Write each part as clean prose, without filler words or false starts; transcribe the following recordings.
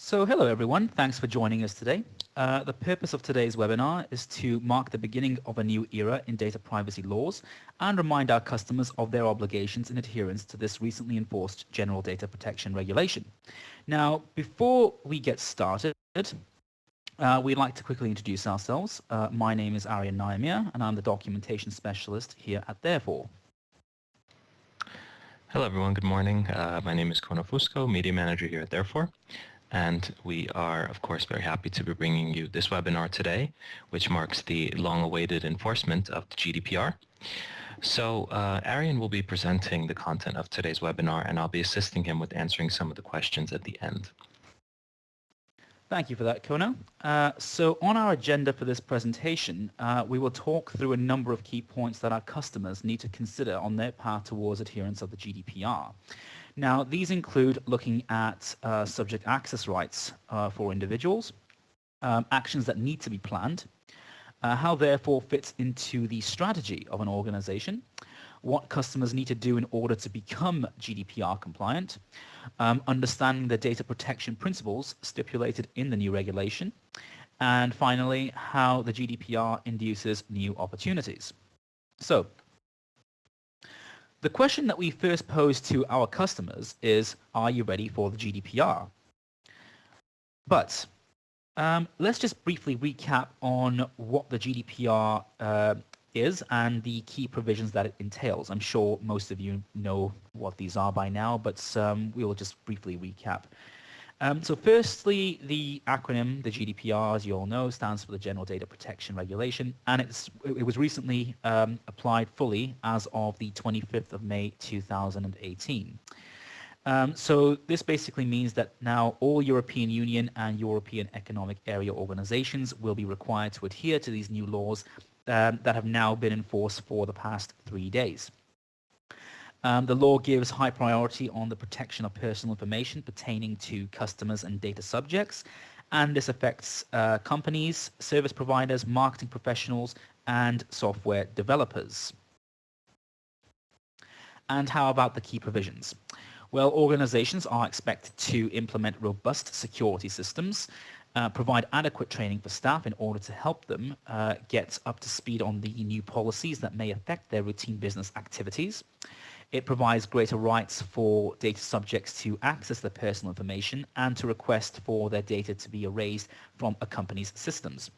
So hello everyone, thanks for joining us today. The purpose of today's webinar is to mark the beginning of a new era in data privacy laws and remind our customers of their obligations in adherence to this recently enforced General Data Protection Regulation. Now, before we get started, we'd like to quickly introduce ourselves. My name is Aryan Naimia and I'm the documentation specialist here at Therefore. Hello everyone, good morning. My name is Kono Fusco, Media Manager here at Therefore. And we are, of course, very happy to be bringing you this webinar today, which marks the long-awaited enforcement of the GDPR. So Aryan will be presenting the content of today's webinar, and I'll be assisting him with answering some of the questions at the end. Thank you for that, Kono. So on our agenda for this presentation, we will talk through a number of key points that our customers need to consider on their path towards adherence of the GDPR. Now, these include looking at subject access rights for individuals, actions that need to be planned, how therefore fits into the strategy of an organization, what customers need to do in order to become GDPR compliant, understanding the data protection principles stipulated in the new regulation, and finally, how the GDPR induces new opportunities. So, the question that we first pose to our customers is, are you ready for the GDPR? But let's just briefly recap on what the GDPR is and the key provisions that it entails. I'm sure most of you know what these are by now, but we will just briefly recap. So firstly, the acronym, the GDPR, as you all know, stands for the General Data Protection Regulation, and it was recently applied fully as of the 25th of May 2018. So this basically means that now all European Union and European Economic Area organizations will be required to adhere to these new laws that have now been enforced for the past 3 days. The law gives high priority on the protection of personal information pertaining to customers and data subjects, and this affects companies, service providers, marketing professionals, and software developers. And how about the key provisions? Well, organizations are expected to implement robust security systems, provide adequate training for staff in order to help them get up to speed on the new policies that may affect their routine business activities. It provides greater rights for data subjects to access their personal information and to request for their data to be erased from a company's systems.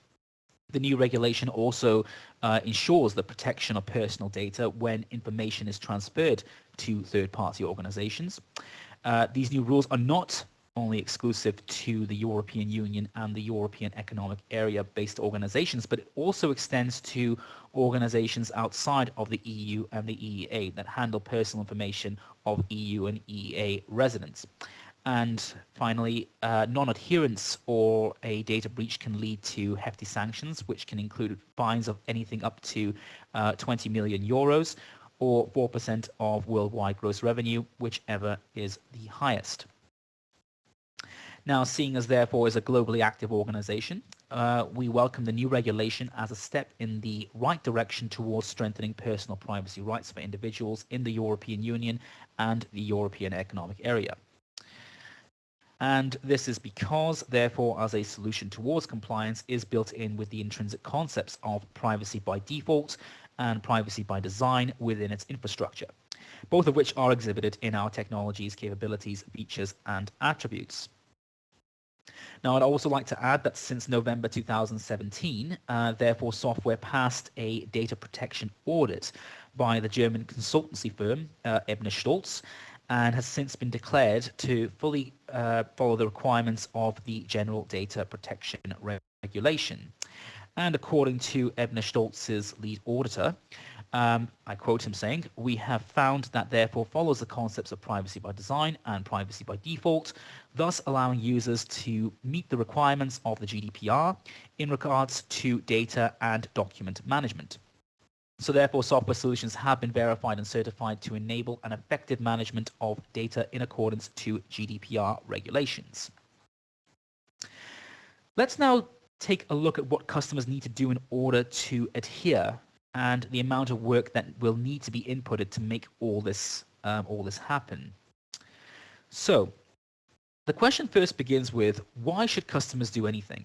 The new regulation also ensures the protection of personal data when information is transferred to third-party organizations. These new rules are not only exclusive to the European Union and the European Economic Area based organizations, but it also extends to organizations outside of the EU and the EEA that handle personal information of EU and EEA residents. And finally, non-adherence or a data breach can lead to hefty sanctions, which can include fines of anything up to 20 million euros or 4% of worldwide gross revenue, whichever is the highest. Now, seeing as Therefore is a globally active organization, we welcome the new regulation as a step in the right direction towards strengthening personal privacy rights for individuals in the European Union and the European Economic Area. And this is because, Therefore, as a solution towards compliance, is built in with the intrinsic concepts of privacy by default and privacy by design within its infrastructure, both of which are exhibited in our technology's capabilities, features, and attributes. Now, I'd also like to add that since November 2017, Therefore Software passed a data protection audit by the German consultancy firm Ebner Stolz, and has since been declared to fully follow the requirements of the General Data Protection Regulation. And according to Ebner Stolz's lead auditor, I quote him saying, "We have found that Therefore follows the concepts of privacy by design and privacy by default, thus allowing users to meet the requirements of the GDPR in regards to data and document management. So Therefore software solutions have been verified and certified to enable an effective management of data in accordance to GDPR regulations." Let's now take a look at what customers need to do in order to adhere and the amount of work that will need to be inputted to make all this happen. So The question first begins with, why should customers do anything?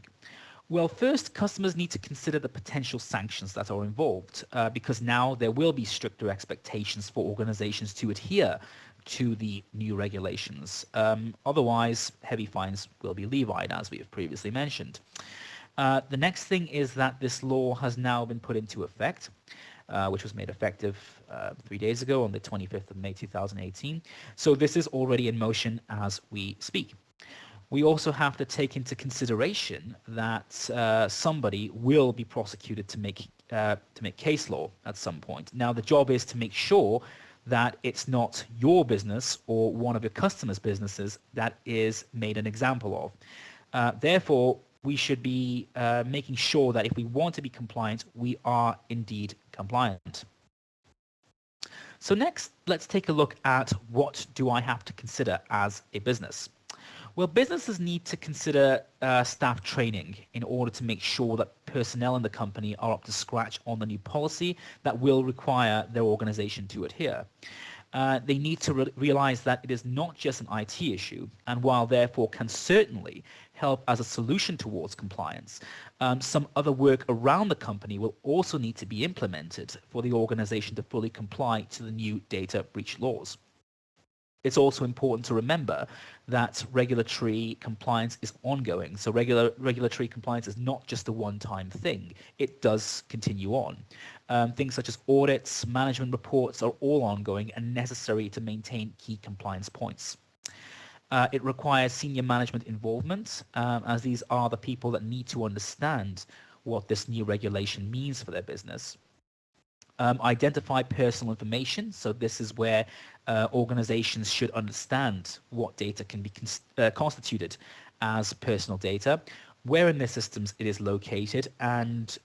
Well, first, customers need to consider the potential sanctions that are involved, because now there will be stricter expectations for organizations to adhere to the new regulations. Otherwise, heavy fines will be levied, as we have previously mentioned. The next thing is that this law has now been put into effect, which was made effective 3 days ago on the 25th of May 2018. So this is already in motion as we speak. We also have to take into consideration that somebody will be prosecuted to make case law at some point. Now, the job is to make sure that it's not your business or one of your customers' businesses that is made an example of. Therefore, we should be making sure that if we want to be compliant, we are indeed compliant. So next, let's take a look at what do I have to consider as a business. Well, businesses need to consider staff training in order to make sure that personnel in the company are up to scratch on the new policy that will require their organization to adhere. They need to realize that it is not just an IT issue, and while therefore can certainly help as a solution towards compliance, some other work around the company will also need to be implemented for the organization to fully comply to the new data breach laws. It's also important to remember that regulatory compliance is ongoing. So regulatory compliance is not just a one-time thing. It does continue on. Things such as audits, management reports are all ongoing and necessary to maintain key compliance points. It requires senior management involvement, as these are the people that need to understand what this new regulation means for their business. Identify personal information. So this is where organizations should understand what data can be constituted as personal data, where in their systems it is located, and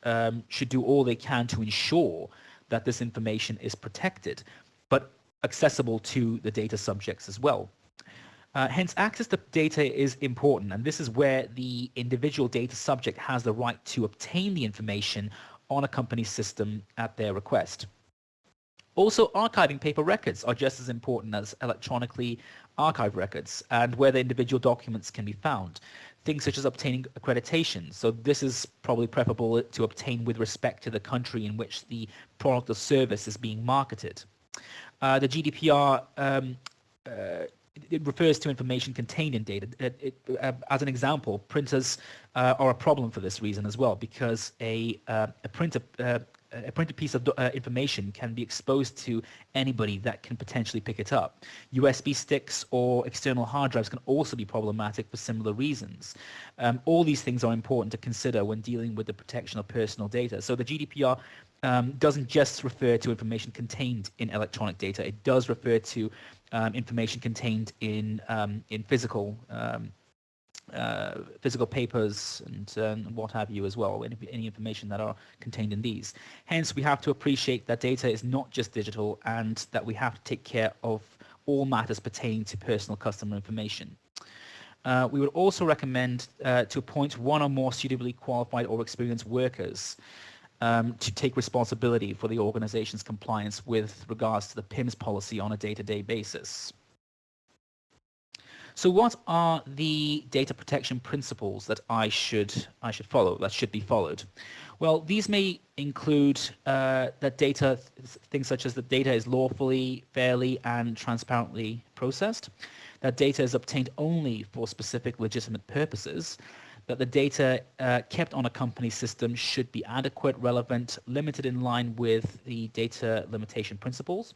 should do all they can to ensure that this information is protected, but accessible to the data subjects as well. Hence, access to data is important, and this is where the individual data subject has the right to obtain the information on a company's system at their request. Also, archiving paper records are just as important as electronically archived records, and where the individual documents can be found. Things such as obtaining accreditation. So this is probably preferable to obtain with respect to the country in which the product or service is being marketed. The GDPR it refers to information contained in data. As an example, printers are a problem for this reason as well, because a printed piece of information can be exposed to anybody that can potentially pick it up. USB sticks or external hard drives can also be problematic for similar reasons. All these things are important to consider when dealing with the protection of personal data. So the GDPR doesn't just refer to information contained in electronic data. It does refer to information contained in physical papers and what have you as well, any information that are contained in these. Hence, we have to appreciate that data is not just digital and that we have to take care of all matters pertaining to personal customer information. We would also recommend to appoint one or more suitably qualified or experienced workers to take responsibility for the organization's compliance with regards to the PIMS policy on a day-to-day basis. So what are the data protection principles that I should follow, that should be followed? Well, these may include that data, things such as the data is lawfully, fairly, and transparently processed, that data is obtained only for specific legitimate purposes, that the data kept on a company system should be adequate, relevant, limited in line with the data limitation principles,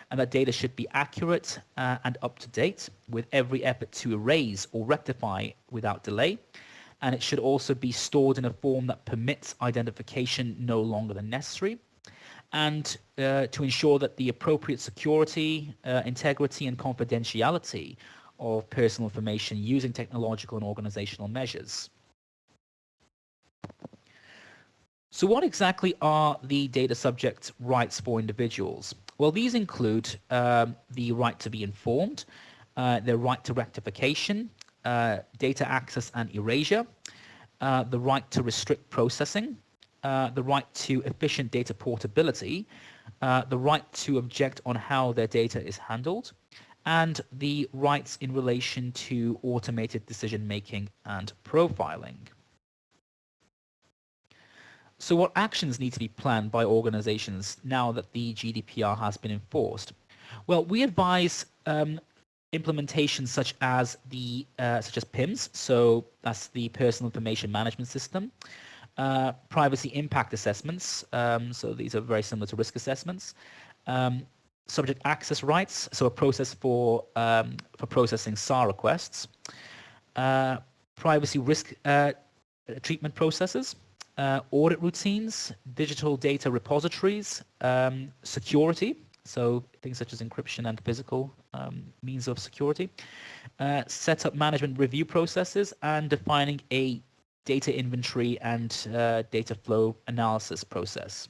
and that data should be accurate and up to date with every effort to erase or rectify without delay. And it should also be stored in a form that permits identification no longer than necessary, and to ensure that the appropriate security, integrity, and confidentiality of personal information using technological and organizational measures. So what exactly are the data subject rights for individuals? Well, these include the right to be informed, the right to rectification, data access and erasure, the right to restrict processing, the right to efficient data portability, the right to object on how their data is handled, and the rights in relation to automated decision making and profiling. So what actions need to be planned by organizations now that the GDPR has been enforced? Well, we advise implementations such as PIMS, so that's the Personal Information Management System, privacy impact assessments, so these are very similar to risk assessments, subject access rights, so a process for processing SAR requests, privacy risk treatment processes, audit routines, digital data repositories, security, so things such as encryption and physical means of security, set up management review processes, and defining a data inventory and data flow analysis process.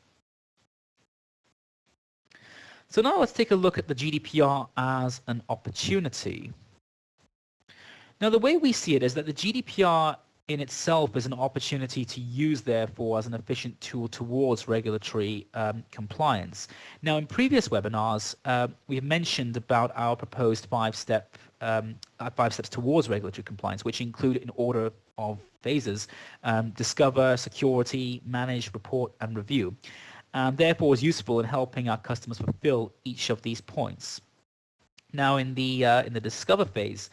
So now let's take a look at the GDPR as an opportunity. Now the way we see it is that the GDPR in itself is an opportunity to use, therefore, as an efficient tool towards regulatory compliance. Now, in previous webinars, we have mentioned about our proposed five steps towards regulatory compliance, which include, in order of phases, discover, security, manage, report, and review, and therefore is useful in helping our customers fulfill each of these points. Now, in the discover phase,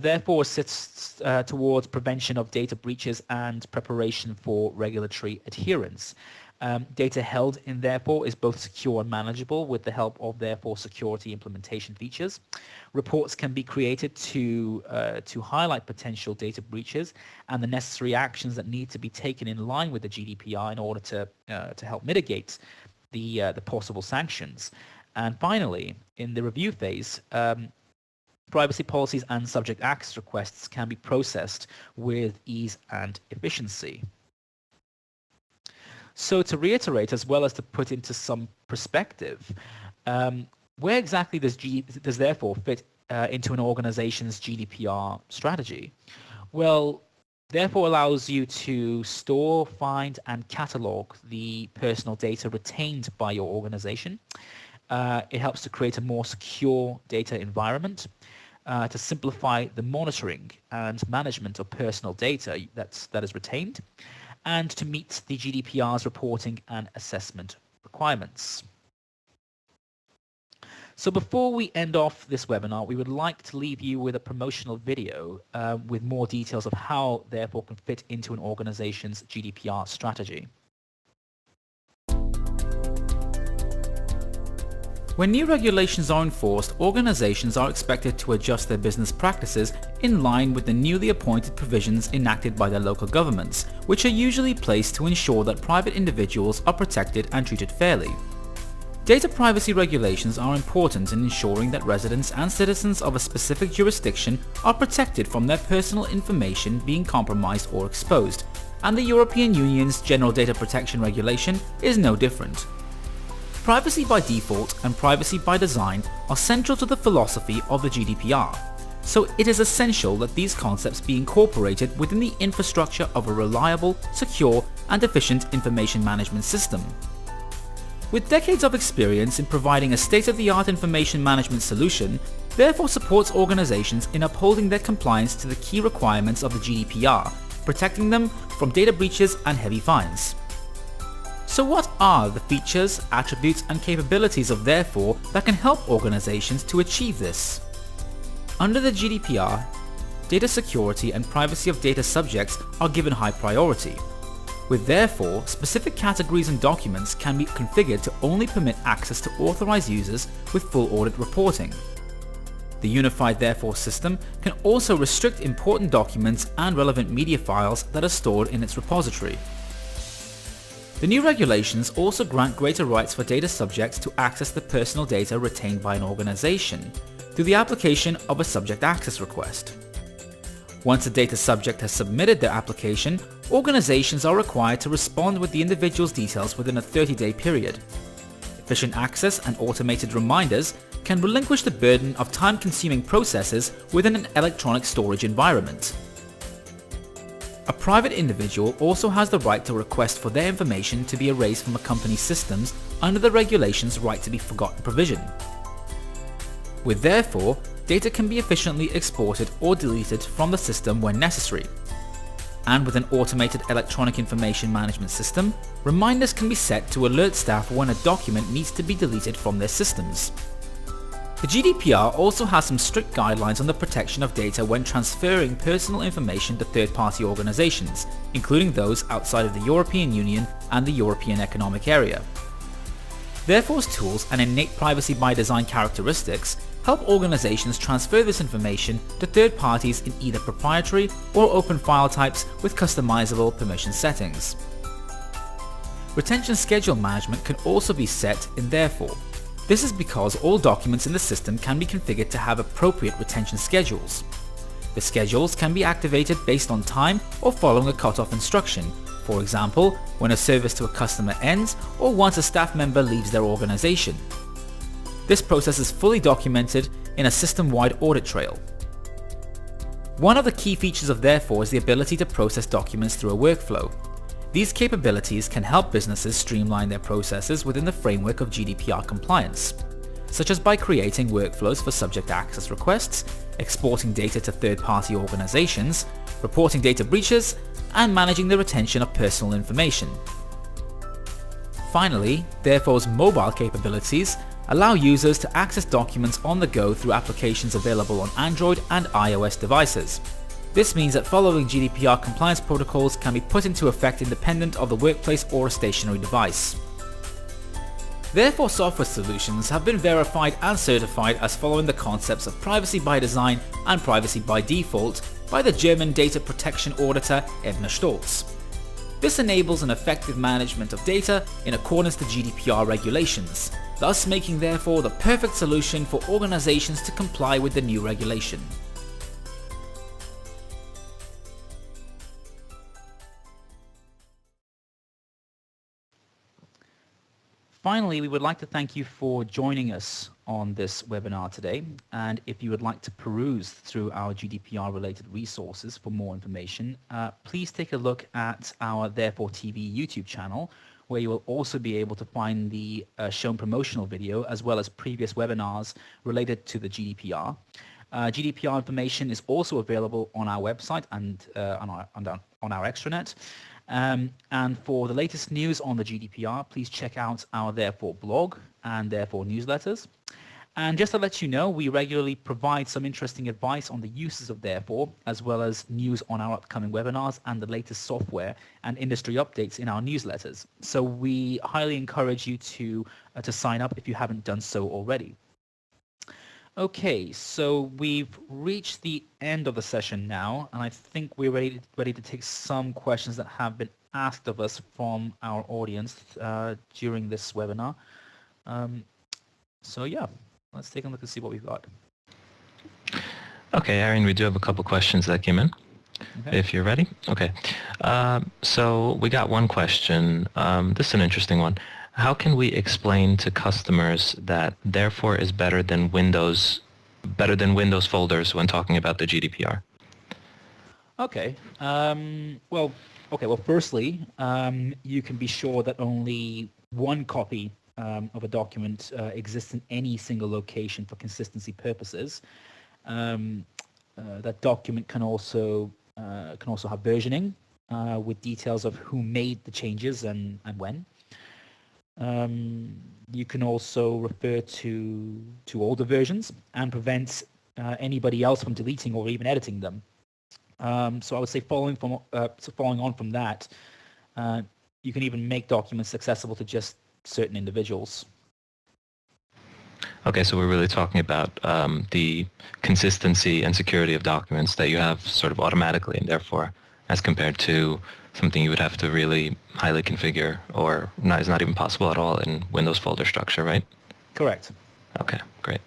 therefore sits towards prevention of data breaches and preparation for regulatory adherence. Data held in therefore is both secure and manageable with the help of therefore security implementation features. Reports can be created to highlight potential data breaches and the necessary actions that need to be taken in line with the GDPR in order to help mitigate the possible sanctions. And finally, in the review phase, privacy policies and subject access requests can be processed with ease and efficiency. So to reiterate, as well as to put into some perspective, where exactly does therefore fit into an organization's GDPR strategy? Well, therefore allows you to store, find, and catalog the personal data retained by your organization. It helps to create a more secure data environment, to simplify the monitoring and management of personal data that is retained, and to meet the GDPR's reporting and assessment requirements. So before we end off this webinar, we would like to leave you with a promotional video with more details of how therefore can fit into an organization's GDPR strategy. When new regulations are enforced, organizations are expected to adjust their business practices in line with the newly appointed provisions enacted by their local governments, which are usually placed to ensure that private individuals are protected and treated fairly. Data privacy regulations are important in ensuring that residents and citizens of a specific jurisdiction are protected from their personal information being compromised or exposed, and the European Union's General Data Protection Regulation is no different. Privacy by default and privacy by design are central to the philosophy of the GDPR, so it is essential that these concepts be incorporated within the infrastructure of a reliable, secure, and efficient information management system. With decades of experience in providing a state-of-the-art information management solution, therefore supports organizations in upholding their compliance to the key requirements of the GDPR, protecting them from data breaches and heavy fines. So what are the features, attributes, and capabilities of therefore that can help organizations to achieve this? Under the GDPR, data security and privacy of data subjects are given high priority, with therefore specific categories and documents can be configured to only permit access to authorized users with full audit reporting. The unified therefore system can also restrict important documents and relevant media files that are stored in its repository. The new regulations also grant greater rights for data subjects to access the personal data retained by an organization through the application of a subject access request. Once a data subject has submitted their application, organizations are required to respond with the individual's details within a 30-day period. Efficient access and automated reminders can relinquish the burden of time-consuming processes within an electronic storage environment. A private individual also has the right to request for their information to be erased from a company's systems under the regulation's right to be forgotten provision. with therefore, data can be efficiently exported or deleted from the system when necessary. And with an automated electronic information management system, reminders can be set to alert staff when a document needs to be deleted from their systems. The GDPR also has some strict guidelines on the protection of data when transferring personal information to third-party organizations, including those outside of the European Union and the European Economic Area. Therefore's tools and innate privacy by design characteristics help organizations transfer this information to third parties in either proprietary or open file types with customizable permission settings. Retention schedule management can also be set in Therefore. This is because all documents in the system can be configured to have appropriate retention schedules. The schedules can be activated based on time or following a cutoff instruction, for example, when a service to a customer ends or once a staff member leaves their organization. This process is fully documented in a system-wide audit trail. One of the key features of Therefore is the ability to process documents through a workflow. These capabilities can help businesses streamline their processes within the framework of GDPR compliance, such as by creating workflows for subject access requests, exporting data to third-party organizations, reporting data breaches, and managing the retention of personal information. Finally, Therefore's mobile capabilities allow users to access documents on the go through applications available on Android and iOS devices. This means that following GDPR compliance protocols can be put into effect independent of the workplace or a stationary device. Therefore, software solutions have been verified and certified as following the concepts of privacy by design and privacy by default by the German data protection auditor Ebner Stolz. This enables an effective management of data in accordance to GDPR regulations, thus making Therefore the perfect solution for organizations to comply with the new regulation. Finally, we would like to thank you for joining us on this webinar today. And if you would like to peruse through our GDPR-related resources for more information, please take a look at our Therefore TV YouTube channel, where you will also be able to find the shown promotional video as well as previous webinars related to the GDPR. GDPR information is also available on our website and on our extranet. And for the latest news on the GDPR, please check out our Therefore blog and Therefore newsletters. And just to let you know, we regularly provide some interesting advice on the uses of Therefore, as well as news on our upcoming webinars and the latest software and industry updates in our newsletters. So we highly encourage you to sign up if you haven't done so already. Okay, so we've reached the end of the session now, and I think we're ready to take some questions that have been asked of us from our audience during this webinar. So yeah, let's take a look and see what we've got. Okay, Aaron, we do have a couple questions that came in. Okay. If you're ready. Okay. So we got one question. This is an interesting one. How can we explain to customers that Therefore is better than Windows folders when talking about the GDPR? Okay. Well, firstly, you can be sure that only one copy of a document exists in any single location for consistency purposes. That document can also have versioning with details of who made the changes and when. You can also refer to older versions and prevent anybody else from deleting or even editing them. So I would say following on from that, you can even make documents accessible to just certain individuals. Okay, so we're really talking about the consistency and security of documents that you have sort of automatically and Therefore, as compared to something you would have to really highly configure or is not even possible at all in Windows folder structure, right? Correct. Okay, great.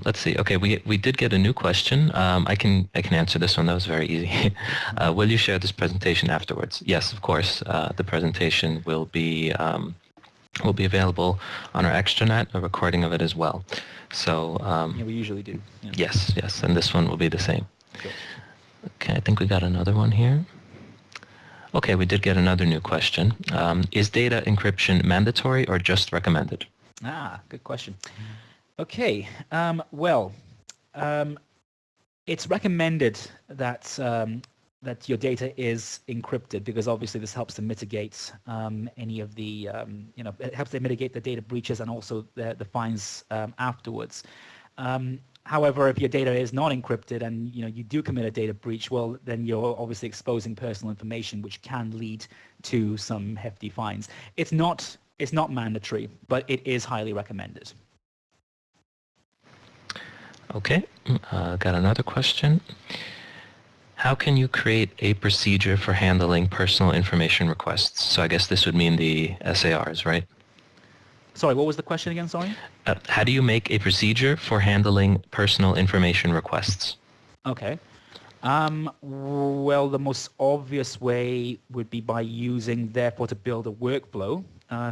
Let's see. Okay, we did get a new question. I can answer this one. That was very easy. Will you share this presentation afterwards? Yes, of course. The presentation will be available on our extranet, a recording of it as well. So yeah, we usually do. Yeah. Yes, and this one will be the same. Sure. Okay, I think we got another one here. Okay, we did get another new question. Is data encryption mandatory or just recommended? Good question. Okay. Well, it's recommended that that your data is encrypted because obviously this helps to mitigate any of the it helps to mitigate the data breaches and also the fines afterwards. However, if your data is not encrypted and you do commit a data breach, well, then you're obviously exposing personal information, which can lead to some hefty fines. It's not mandatory, but it is highly recommended. Okay, got another question. How can you create a procedure for handling personal information requests? So I guess this would mean the SARs, right? Sorry, what was the question again? Sorry. How do you make a procedure for handling personal information requests? Okay. Well, the most obvious way would be by using, therefore, to build a workflow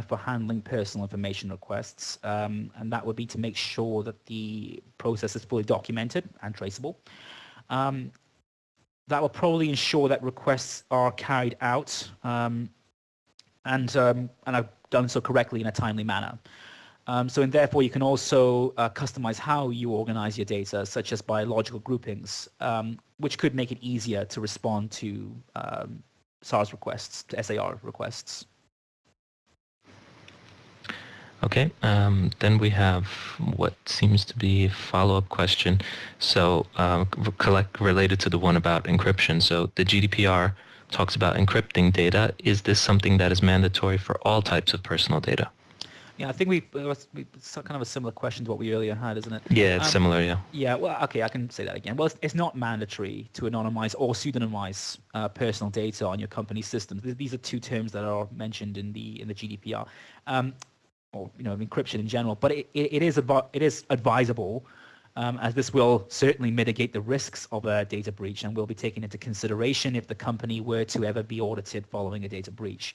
for handling personal information requests, and that would be to make sure that the process is fully documented and traceable. That will probably ensure that requests are carried out and are done so correctly in a timely manner. And therefore, you can also customize how you organize your data, such as by logical groupings, which could make it easier to respond to SARS requests, to SAR requests. Okay, then we have what seems to be a follow-up question. So related to the one about encryption. So the GDPR talks about encrypting data. Is this something that is mandatory for all types of personal data? Yeah, I think it's kind of a similar question to what we earlier had, isn't it? Yeah, it's similar, yeah. Yeah, well, okay, I can say that again. Well, it's not mandatory to anonymize or pseudonymize personal data on your company systems. These are two terms that are mentioned in the GDPR, or encryption in general. But it is advisable, as this will certainly mitigate the risks of a data breach and will be taken into consideration if the company were to ever be audited following a data breach.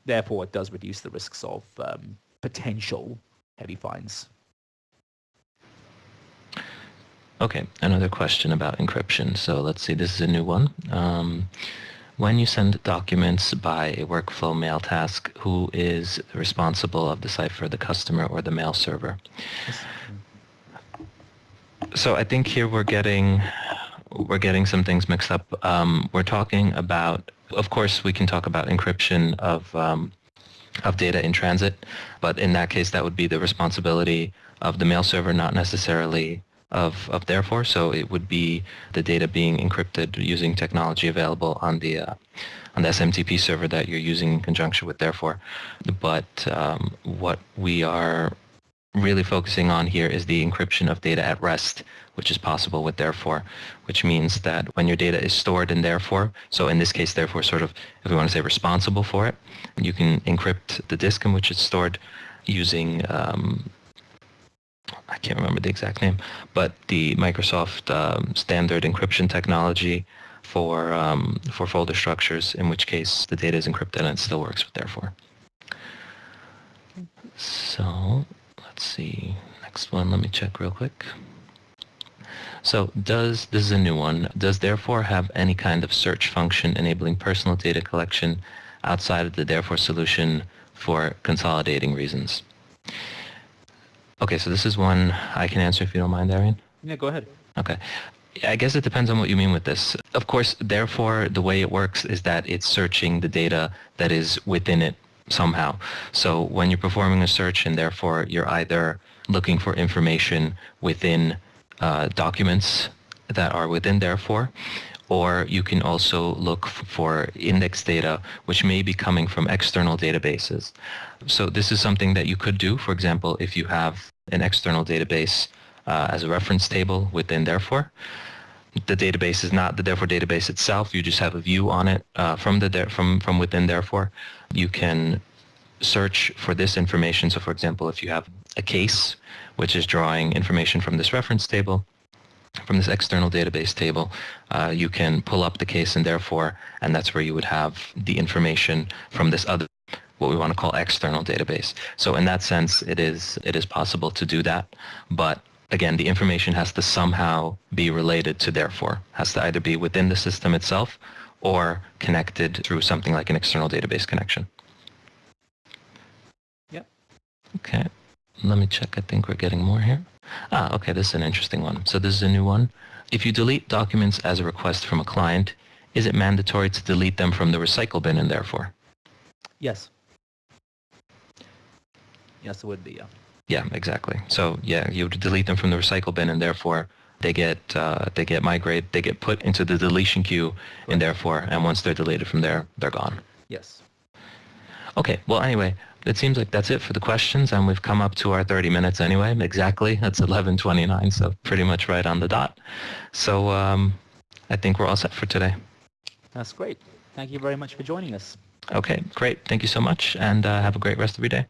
Therefore, it does reduce the risks of potential heavy fines. Okay, another question about encryption. So let's see, this is a new one. When you send documents by a workflow mail task, who is responsible of the cipher, the customer or the mail server? So I think here we're getting some things mixed up. We're talking about, of course, we can talk about encryption of data in transit, but in that case, that would be the responsibility of the mail server, not necessarily of therefore. So it would be the data being encrypted using technology available on the SMTP server that you're using in conjunction with therefore. But what we are really focusing on here is the encryption of data at rest, which is possible with therefore, which means that when your data is stored in therefore, so in this case therefore sort of, if we want to say responsible for it, you can encrypt the disk in which it's stored using I can't remember the exact name, but the Microsoft standard encryption technology for folder structures, in which case the data is encrypted and it still works with therefore. So let's see, next one, let me check real quick. So this is a new one, does therefore have any kind of search function enabling personal data collection outside of the therefore solution for consolidating reasons? Okay, so this is one I can answer if you don't mind, Arian. Yeah, go ahead. Okay. I guess it depends on what you mean with this. Of course, therefore, the way it works is that it's searching the data that is within it somehow. So when you're performing a search and therefore you're either looking for information within documents that are within therefore, or you can also look for index data which may be coming from external databases. So this is something that you could do, for example, if you have an external database as a reference table within therefore. The database is not the therefore database itself, you just have a view on it from within therefore. You can search for this information. So for example, if you have a case which is drawing information from this reference table, from this external database table, you can pull up the case and therefore, and that's where you would have the information from this other, what we want to call external database. So in that sense, it is possible to do that. But again, the information has to somehow be related to therefore, has to either be within the system itself or connected through something like an external database connection. Yep. Okay. let me check. I think we're getting more here. Okay, this is an interesting one. So this is a new one. If you delete documents as a request from a client, is it mandatory to delete them from the recycle bin and therefore? Yes. Yes, it would be, yeah. Yeah, exactly. So yeah, you would delete them from the recycle bin and therefore they get migrated, they get put into the deletion queue and therefore, and once they're deleted from there, they're gone. Yes. Okay, well anyway, it seems like that's it for the questions and we've come up to our 30 minutes anyway, exactly. That's 11:29, so pretty much right on the dot. So I think we're all set for today. That's great. Thank you very much for joining us. Okay, great. Thank you so much and have a great rest of your day.